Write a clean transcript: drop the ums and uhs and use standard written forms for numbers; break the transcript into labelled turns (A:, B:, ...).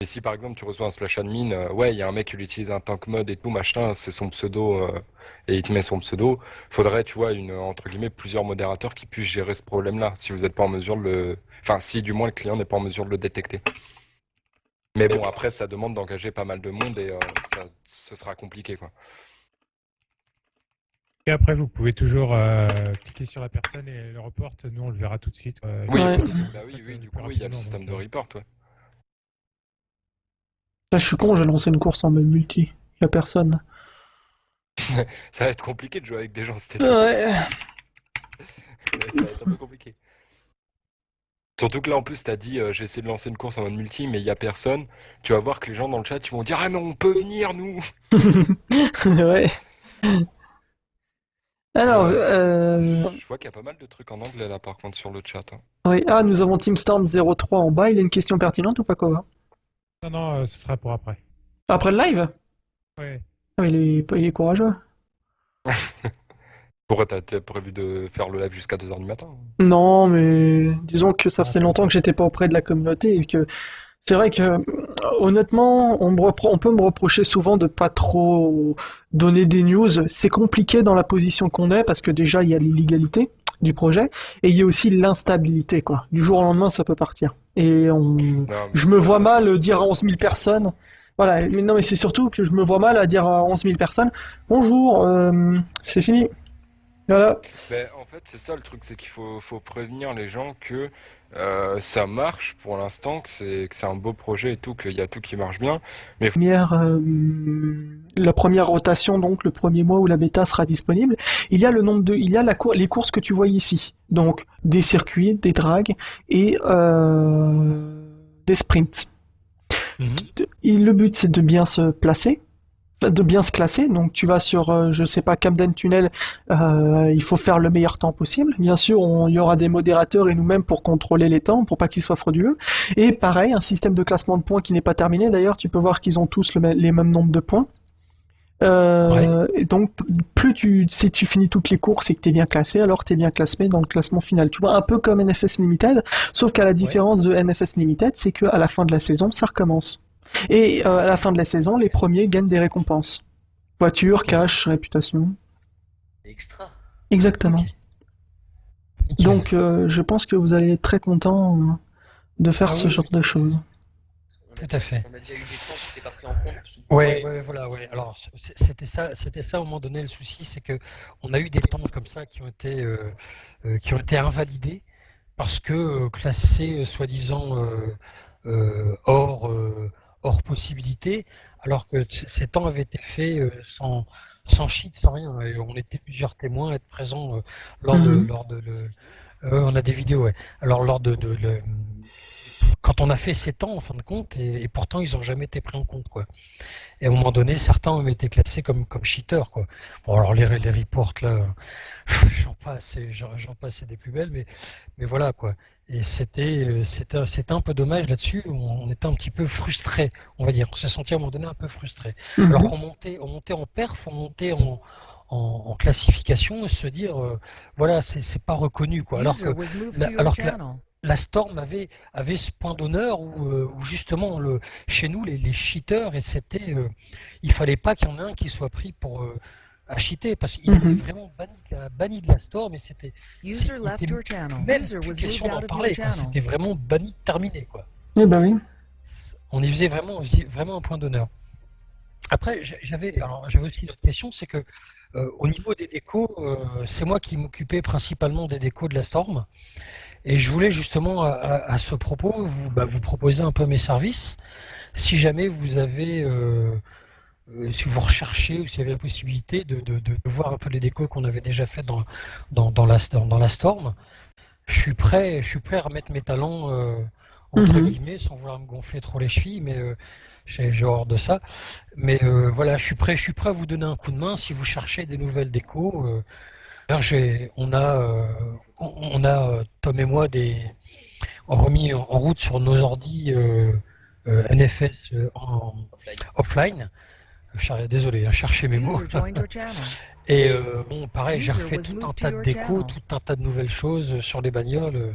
A: Et si par exemple tu reçois un slash admin, ouais, il y a un mec qui utilise un tank mode et tout, machin, c'est son pseudo, et il te met son pseudo, faudrait, tu vois, entre guillemets, plusieurs modérateurs qui puissent gérer ce problème-là, si vous n'êtes pas en mesure de le... Enfin, si du moins le client n'est pas en mesure de le détecter. Mais bon, après, ça demande d'engager pas mal de monde et ce sera compliqué, quoi.
B: Et après, vous pouvez toujours cliquer sur la personne et le report. Nous, on le verra tout de suite.
A: Oui,
C: Ouais.
A: aussi. Bah
B: En
A: oui,
B: fait,
A: oui, du
B: plus
A: coup, oui, il y a le
B: rapidement,
A: système
B: donc,
A: de report, ouais.
C: Là, je suis con, j'ai lancé une course en mode multi. Y a personne.
A: Ça va être compliqué de jouer avec des gens cet été.
C: Ouais.
A: Ça va être un peu compliqué. Surtout que là, en plus, t'as dit, j'ai essayé de lancer une course en mode multi, mais il y a personne. Tu vas voir que les gens dans le chat, ils vont dire, ah, mais on peut venir, nous!
C: Ouais. Alors,
A: Je vois qu'il y a pas mal de trucs en anglais, là, par contre, sur le chat, hein.
C: oui. Ah, nous avons TeamStorm 03 en bas. Il a une question pertinente ou pas, quoi?
B: non, non, ce sera pour après.
C: Après le live?
B: Ouais.
C: Ah, il est courageux.
A: Pourquoi t'as prévu de faire le live jusqu'à 2h du matin?
C: Non, mais disons que ça
B: Ah,
C: faisait longtemps que j'étais pas auprès de la communauté et que c'est vrai que honnêtement, on peut me reprocher souvent de pas trop donner des news. C'est compliqué dans la position qu'on est parce que déjà il y a l'illégalité du projet et il y a aussi l'instabilité quoi. Du jour au lendemain, ça peut partir.
A: Non, mais
C: Je
A: c'est
C: me
A: vrai,
C: vois
A: ça,
C: mal dire à
A: c'est
C: 11 000
A: compliqué.
C: personnes. Voilà, mais non, mais c'est surtout que je me vois mal à dire à 11 000 personnes, bonjour, c'est fini. Voilà.
A: Mais en fait, c'est ça le truc, c'est qu'il faut prévenir les gens que ça marche pour l'instant, que c'est un beau projet et tout, qu'il y a tout qui marche bien. Mais
C: La première rotation, donc le premier mois où la bêta sera disponible, il y a les courses que tu vois ici. Donc des circuits, des drags et des sprints.
B: Mhm.
C: Et le but c'est de bien se placer, de bien se classer. Donc tu vas sur, je sais pas, Camden Tunnel, il faut faire le meilleur temps possible. Bien sûr, il y aura des modérateurs et nous-mêmes pour contrôler les temps, pour pas qu'ils soient frauduleux. Et pareil, un système de classement de points qui n'est pas terminé. D'ailleurs, tu peux voir qu'ils ont tous les mêmes nombres de points.
B: Ouais.
C: Et donc, si tu finis toutes les courses et que tu es bien classé, alors tu es bien classé dans le classement final. Tu vois, un peu comme NFS Limited, sauf qu'à la
B: Ouais.
C: différence de NFS Limited, c'est qu'à la fin de la saison, ça recommence. Et à la fin de la saison, les premiers gagnent des récompenses. Voiture,
B: Ok.
C: cash, réputation.
D: Extra.
C: Exactement.
B: Ok. Nickel.
C: Donc, je pense que vous allez être très content de faire
B: Ah
C: ce
B: oui,
C: genre
B: oui.
C: de choses.
D: On a
B: Tout à
D: déjà,
B: fait.
D: on a déjà eu des temps qui n'étaient pas pris en compte.
B: Ouais, ouais, voilà, ouais. Alors, c'était ça à un moment donné le souci, c'est que on a eu des temps comme ça qui ont été invalidés parce que classés soi-disant hors possibilité, alors que ces temps avaient été faits sans cheat, sans rien. Et on était plusieurs témoins à être présents
C: Mhm.
B: lors de on a des vidéos, ouais. Alors quand on a fait ces temps en fin de compte, et pourtant ils n'ont jamais été pris en compte, quoi. Et à un moment donné, certains ont été classés comme cheaters, quoi. Bon, alors les reports là, j'en passe des plus belles, mais voilà, quoi. Et c'était un peu dommage là-dessus. On était un petit peu frustré, on va dire. On s'est senti à un moment donné un peu frustré. Alors
C: Mhm.
B: on montait en perf, on montait en classification, et se dire, voilà, c'est pas reconnu, quoi.
E: User was moved to your
B: Alors que
E: channel.
B: la Storm avait ce point d'honneur où justement chez nous les cheaters et il fallait pas qu'il y en ait un qui soit pris pour à cheater parce qu'il était
C: Mhm.
B: vraiment banni de la Storm et
E: User
B: il était
E: left your channel.
B: même
E: User
B: plus
E: was
B: question
E: moved
B: d'en
E: out of your
B: parler quoi.
E: channel.
B: C'était vraiment banni terminé quoi.
C: Eh ben oui.
B: On y faisait vraiment un point d'honneur. Après j'avais aussi une autre question, c'est que au niveau des décos, c'est moi qui m'occupais principalement des décos de la Storm. Et je voulais justement à ce propos vous proposer un peu mes services. Si jamais vous avez, si vous recherchez ou si vous avez la possibilité de voir un peu les décos qu'on avait déjà fait dans la Storm, je suis prêt à remettre mes talents entre
C: Mhm.
B: guillemets sans vouloir me gonfler trop les chevilles, mais j'ai hors de ça. Mais voilà, je suis prêt à vous donner un coup de main si vous cherchez des nouvelles décos. D'ailleurs, on a Tom et moi remis en route sur nos ordi NFS
D: Offline.
B: offline. Désolé, hein, chercher mes mots.
E: User joined your channel.
B: Et bon, pareil, j'ai
E: User
B: refait
E: was
B: tout un
E: moved to
B: tas de
E: your
B: décos,
E: channel.
B: tout un tas de nouvelles choses sur les bagnoles.